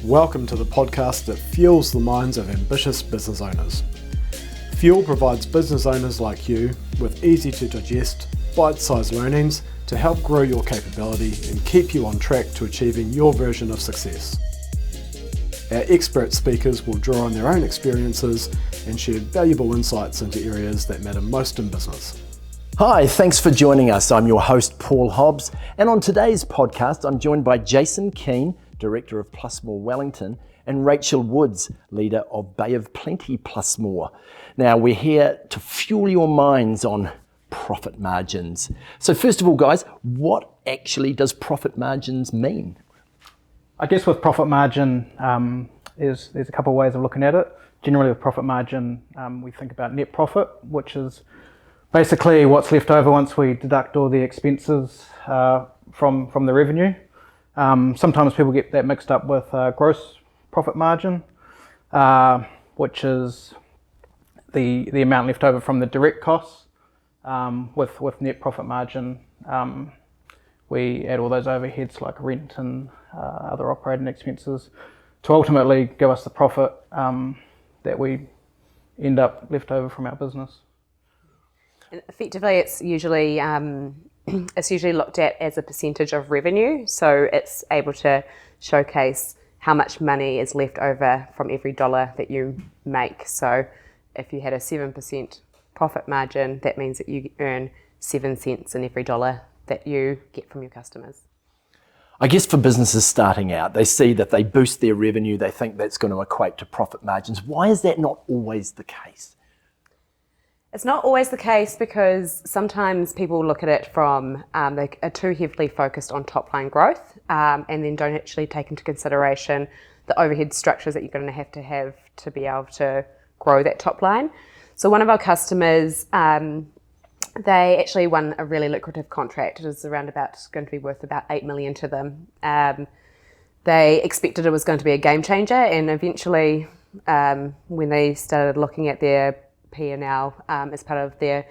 Welcome to the podcast that fuels the minds of ambitious business owners. Fuel provides business owners like you with easy to digest, bite-sized learnings to help grow your capability and keep you on track to achieving your version of success. Our expert speakers will draw on their own experiences and share valuable insights into areas that matter most in business. Hi, thanks for joining us. I'm your host, Paul Hobbs, and on today's podcast, I'm joined by Jason Keane, Director of Plus More Wellington, and Rachel Woods, Leader of Bay of Plenty Plus More. Now, we're here to fuel your minds on profit margins. So first of all, guys, what actually does profit margins mean? I guess with profit margin, there's a couple of ways of looking at it. Generally with profit margin, we think about net profit, which is basically what's left over once we deduct all the expenses from the revenue. Sometimes people get that mixed up with gross profit margin, which is the amount left over from the direct costs. With net profit margin, we add all those overheads like rent and other operating expenses to ultimately give us the profit that we end up left over from our business. Effectively, it's usually looked at as a percentage of revenue, so it's able to showcase how much money is left over from every dollar that you make. So if you had a 7% profit margin, that means that you earn 7 cents in every dollar that you get from your customers. I guess for businesses starting out, they see that they boost their revenue, they think that's going to equate to profit margins. Why is that not always the case? It's not always the case because sometimes people look at it from, they are too heavily focused on top line growth and then don't actually take into consideration the overhead structures that you're going to have to be able to grow that top line. So one of our customers, they actually won a really lucrative contract. It was going to be worth about 8 million to them. They expected it was going to be a game changer, and eventually when they started looking at their P&L as part of their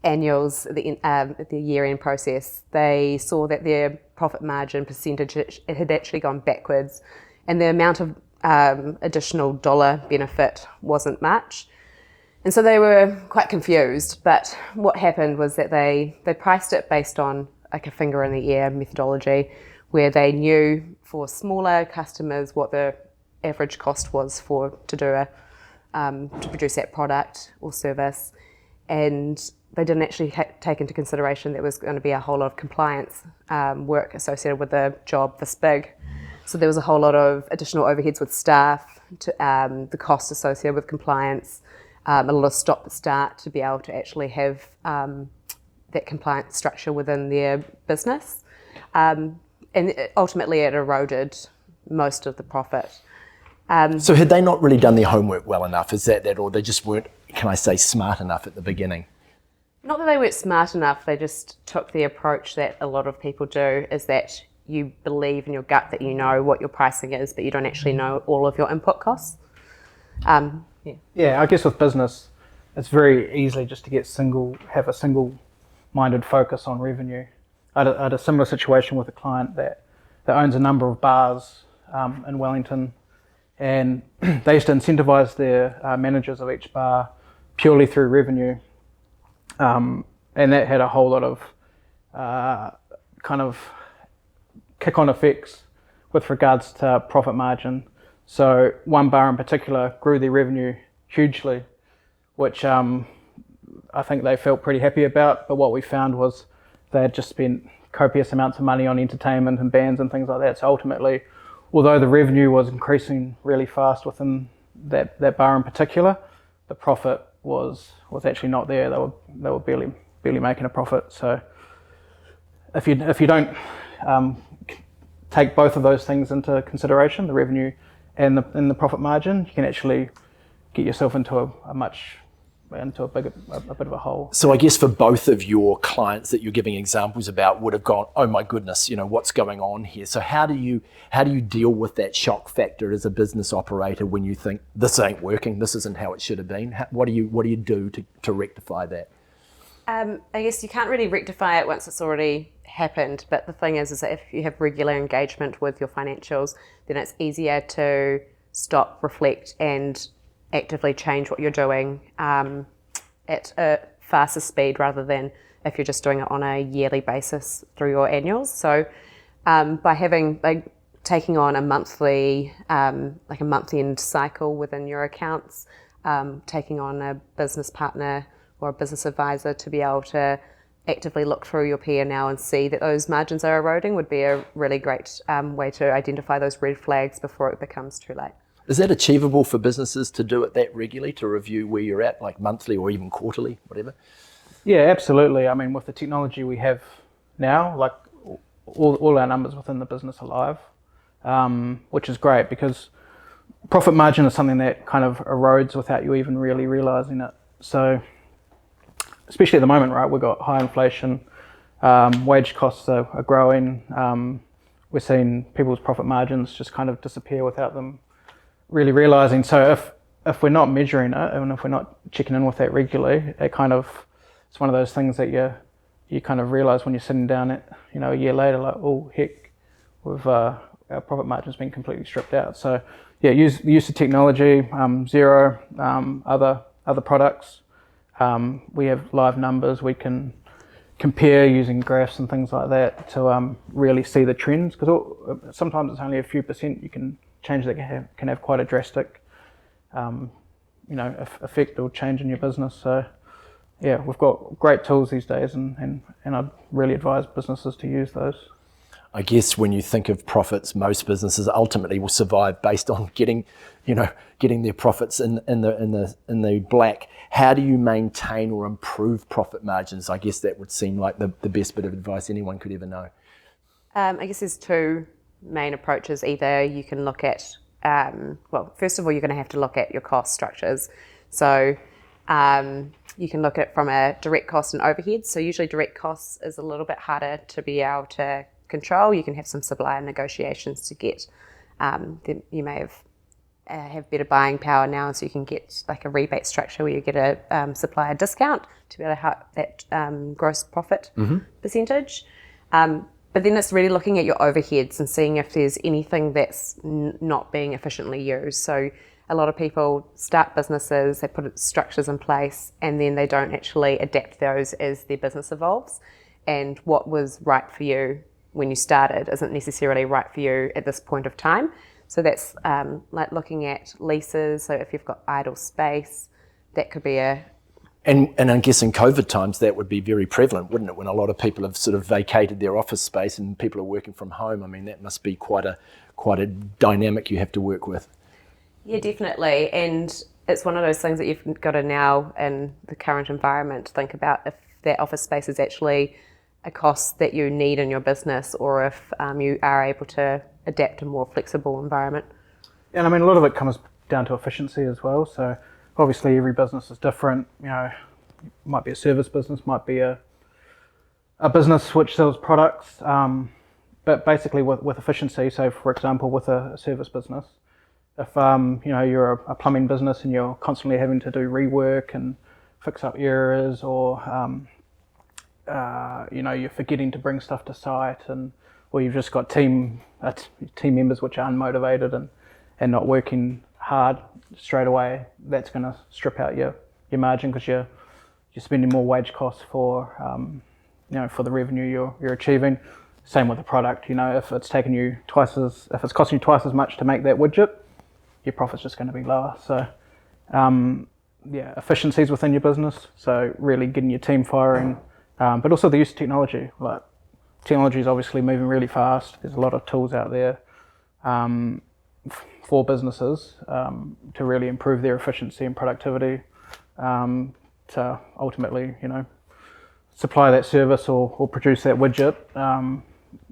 annuals, the year-end process, they saw that their profit margin percentage it had actually gone backwards, and the amount of additional dollar benefit wasn't much. And so they were quite confused, but what happened was that they priced it based on like a finger in the air methodology, where they knew for smaller customers what the average cost was to produce that product or service, and they didn't actually take into consideration there was going to be a whole lot of compliance work associated with the job this big. So there was a whole lot of additional overheads with staff, the costs associated with compliance, a lot of stop-start to be able to actually have that compliance structure within their business. And ultimately it eroded most of the profit. So had they not really done their homework well enough? Is that or they just weren't, can I say, smart enough at the beginning? Not that they weren't smart enough, they just took the approach that a lot of people do, is that you believe in your gut that you know what your pricing is, but you don't actually know all of your input costs. Yeah, I guess with business, it's very easy just to have a single-minded focus on revenue. I had a similar situation with a client that owns a number of bars in Wellington, and they used to incentivize their managers of each bar purely through revenue, and that had a whole lot of kind of kick-on effects with regards to profit margin. So one bar in particular grew their revenue hugely, which I think they felt pretty happy about, but what we found was they had just spent copious amounts of money on entertainment and bands and things like that. So ultimately, although the revenue was increasing really fast within that bar in particular, the profit was actually not there. They were barely making a profit. So if you don't take both of those things into consideration, the revenue and the profit margin, you can actually get yourself into a bit of a hole. So I guess for both of your clients that you're giving examples about would have gone, oh my goodness, what's going on here? So how do you deal with that shock factor as a business operator when you think this ain't working, this isn't how it should have been? What do you do to rectify that? I guess you can't really rectify it once it's already happened. But the thing is that if you have regular engagement with your financials, then it's easier to stop, reflect, and actively change what you're doing at a faster speed rather than if you're just doing it on a yearly basis through your annuals. So by taking on a monthly, like a month-end cycle within your accounts, taking on a business partner or a business advisor to be able to actively look through your P&L and see that those margins are eroding would be a really great way to identify those red flags before it becomes too late. Is that achievable for businesses to do it that regularly, to review where you're at, like monthly or even quarterly, whatever? Yeah, absolutely. I mean, with the technology we have now, like all our numbers within the business are live, which is great because profit margin is something that kind of erodes without you even really realizing it. So, especially at the moment, right, we've got high inflation, wage costs are growing. We're seeing people's profit margins just kind of disappear without them really realizing. So if we're not measuring it and if we're not checking in with that regularly, it's one of those things that you kind of realize when you're sitting down at, a year later, like, oh heck, our profit margin's been completely stripped out. So yeah, use of technology, Xero, other products. We have live numbers. We can compare using graphs and things like that to really see the trends, because sometimes it's only a few percent you can change that can have quite a drastic effect or change in your business. So yeah, we've got great tools these days, and I'd really advise businesses to use those. I guess when you think of profits, most businesses ultimately will survive based on getting their profits in the black. How do you maintain or improve profit margins? I guess that would seem like the best bit of advice anyone could ever know. I guess there's two main approaches. Either you can look at, first of all, you're going to have to look at your cost structures. So you can look at it from a direct cost and overhead. So usually direct costs is a little bit harder to be able to control. You can have some supplier negotiations to get, you may have better buying power now, so you can get like a rebate structure where you get a supplier discount to be able to help that gross profit percentage. But then it's really looking at your overheads and seeing if there's anything that's not being efficiently used. So a lot of people start businesses, they put structures in place, and then they don't actually adapt those as their business evolves. And what was right for you when you started isn't necessarily right for you at this point of time. So that's like looking at leases. So if you've got idle space, that could be And I guess in COVID times that would be very prevalent, wouldn't it? When a lot of people have sort of vacated their office space and people are working from home. I mean, that must be quite a dynamic you have to work with. Yeah, definitely. And it's one of those things that you've got to now, in the current environment, think about if that office space is actually a cost that you need in your business, or if you are able to adapt to a more flexible environment. And I mean, a lot of it comes down to efficiency as well. So obviously every business is different. Might be a service business, might be a business which sells products. But basically with efficiency, so for example, with a service business, if you're a plumbing business and you're constantly having to do rework and fix up errors, or you're forgetting to bring stuff to site, or you've just got team members which are unmotivated and not working hard straight away, that's going to strip out your margin, because you're spending more wage costs for the revenue you're achieving. Same with the product. If it's costing you twice as much to make that widget, your profit's just going to be lower. So efficiencies within your business. So really getting your team firing, but also the use of technology. Like, technology is obviously moving really fast. There's a lot of tools out there for businesses to really improve their efficiency and productivity, to ultimately, supply that service or produce that widget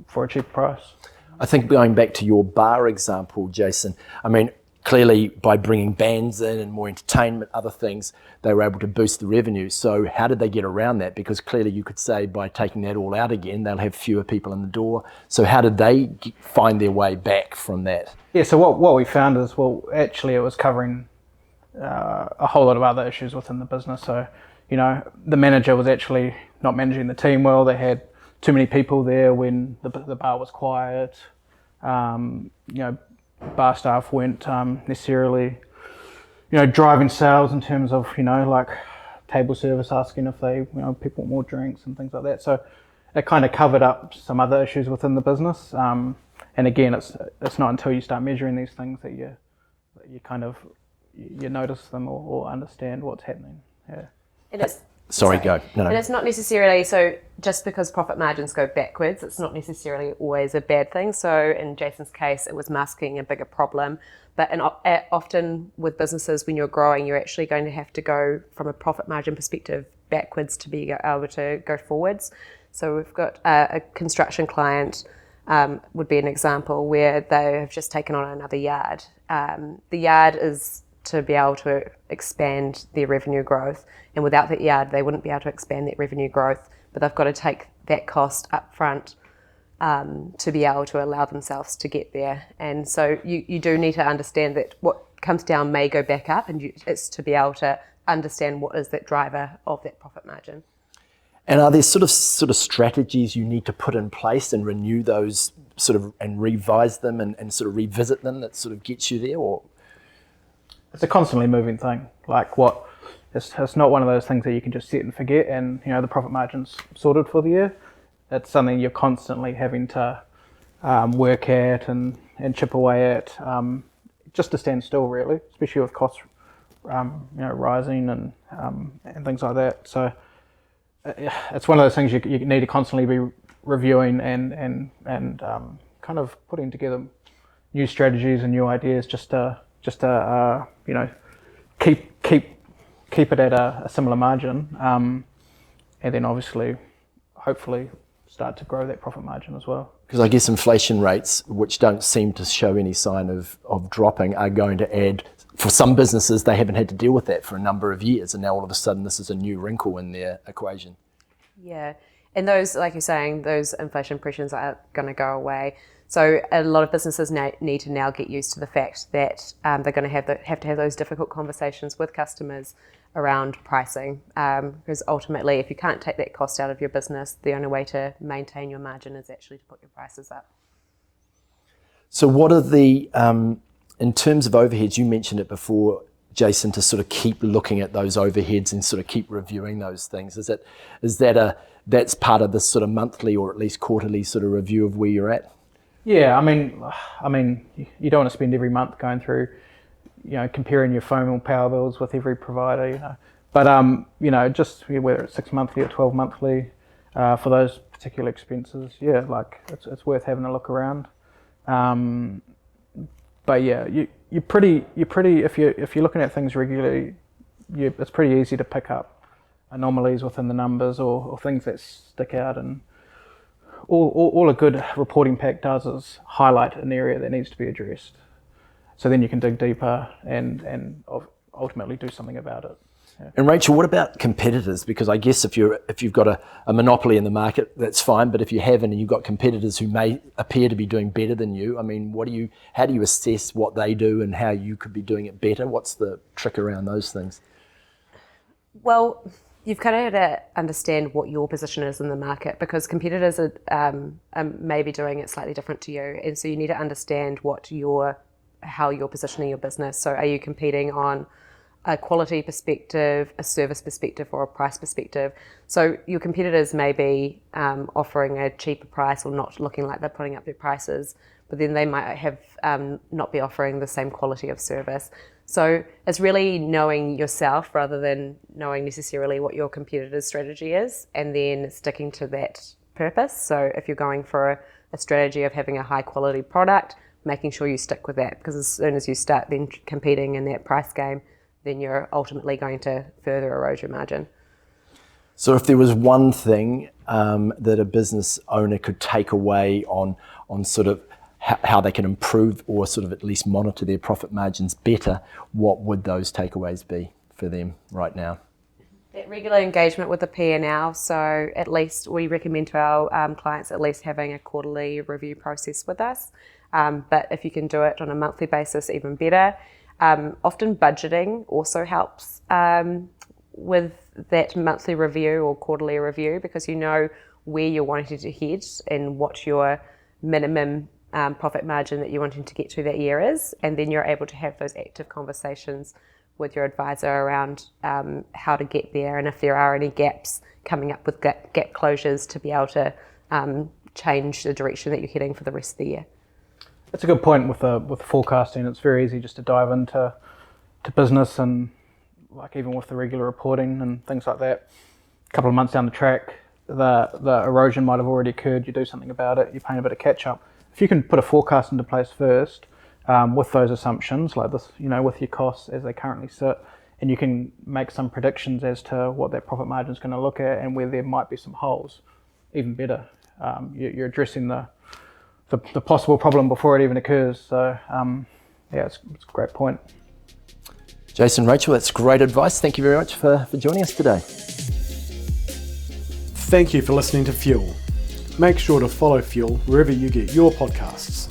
for a cheap price. I think going back to your bar example, Jason, I mean, clearly by bringing bands in and more entertainment, other things, they were able to boost the revenue. So how did they get around that? Because clearly you could say by taking that all out again, they'll have fewer people in the door. So how did they find their way back from that? Yeah, so what we found is, actually it was covering a whole lot of other issues within the business. So, the manager was actually not managing the team well. They had too many people there when the bar was quiet. Bar staff weren't necessarily, driving sales in terms of, like table service asking if they, people want more drinks and things like that. So it kind of covered up some other issues within the business. And again, it's not until you start measuring these things that you notice them or understand what's happening. Yeah. And it's Sorry, go. No. And it's not necessarily, so just because profit margins go backwards, it's not necessarily always a bad thing. So in Jason's case, it was masking a bigger problem. But often with businesses, when you're growing, you're actually going to have to go from a profit margin perspective backwards to be able to go forwards. So we've got a construction client, would be an example, where they have just taken on another yard. The yard is to be able to expand their revenue growth, and without that yard they wouldn't be able to expand that revenue growth, but they've got to take that cost up front to be able to allow themselves to get there. And so you do need to understand that what comes down may go back up, and it's to be able to understand what is that driver of that profit margin. And are there sort of strategies you need to put in place and renew those and revise them and sort of revisit them that sort of gets you there? Or it's a constantly moving thing. It's not one of those things that you can just sit and forget and the profit margin's sorted for the year. It's something you're constantly having to work at and chip away at, just to stand still, really, especially with costs rising and things like that. So it's one of those things you need to constantly be reviewing and kind of putting together new strategies and new ideas just to keep it at a similar margin, and then obviously, hopefully, start to grow that profit margin as well. Because I guess inflation rates, which don't seem to show any sign of dropping, are going to add, for some businesses, they haven't had to deal with that for a number of years, and now all of a sudden this is a new wrinkle in their equation. Yeah. And those, like you're saying, those inflation pressures are going to go away. So a lot of businesses need to now get used to the fact that they're going to have to have those difficult conversations with customers around pricing, because ultimately, if you can't take that cost out of your business, the only way to maintain your margin is actually to put your prices up. So what are the, in terms of overheads, you mentioned it before, Jason, to sort of keep looking at those overheads and sort of keep reviewing those things. That's part of this sort of monthly or at least quarterly sort of review of where you're at? Yeah, I mean, you don't want to spend every month going through, comparing your phone or power bills with every provider, But just whether it's 6 monthly or 12 monthly for those particular expenses, it's worth having a look around. But yeah, you're pretty if you're looking at things regularly, it's pretty easy to pick up anomalies within the numbers or things that stick out. And all a good reporting pack does is highlight an area that needs to be addressed. So then you can dig deeper and ultimately do something about it. Yeah. And Rachel, what about competitors? Because I guess if you've got a monopoly in the market, that's fine. But if you haven't and you've got competitors who may appear to be doing better than you, I mean, how do you assess what they do and how you could be doing it better? What's the trick around those things? Well, you've kind of got to understand what your position is in the market, because competitors are maybe doing it slightly different to you, and so you need to understand how you're positioning your business. So are you competing on a quality perspective, a service perspective, or a price perspective? So your competitors may be offering a cheaper price or not looking like they're putting up their prices, but then they might have not be offering the same quality of service. So it's really knowing yourself rather than knowing necessarily what your competitor's strategy is, and then sticking to that purpose. So if you're going for a strategy of having a high quality product, making sure you stick with that, because as soon as you start then competing in that price game, then you're ultimately going to further erode your margin. So if there was one thing that a business owner could take away on sort of how they can improve or sort of at least monitor their profit margins better, what would those takeaways be for them right now? That regular engagement with the P&L. So at least we recommend to our clients at least having a quarterly review process with us. But if you can do it on a monthly basis, even better. Often budgeting also helps with that monthly review or quarterly review, because you know where you're wanting to head and what your minimum profit margin that you're wanting to get to that year is, and then you're able to have those active conversations with your advisor around how to get there, and if there are any gaps, coming up with gap closures to be able to change the direction that you're heading for the rest of the year. That's a good point with forecasting. It's very easy just to dive into business, and like even with the regular reporting and things like that, a couple of months down the track, the erosion might have already occurred. You do something about it, you're paying a bit of catch up. If you can put a forecast into place first with those assumptions, like this, with your costs as they currently sit, and you can make some predictions as to what that profit margin is going to look at and where there might be some holes, even better. You're addressing the possible problem before it even occurs. So it's a great point. Jason, Rachel, that's great advice. Thank you very much for joining us today. Thank you for listening to Fuel. Make sure to follow Fuel wherever you get your podcasts.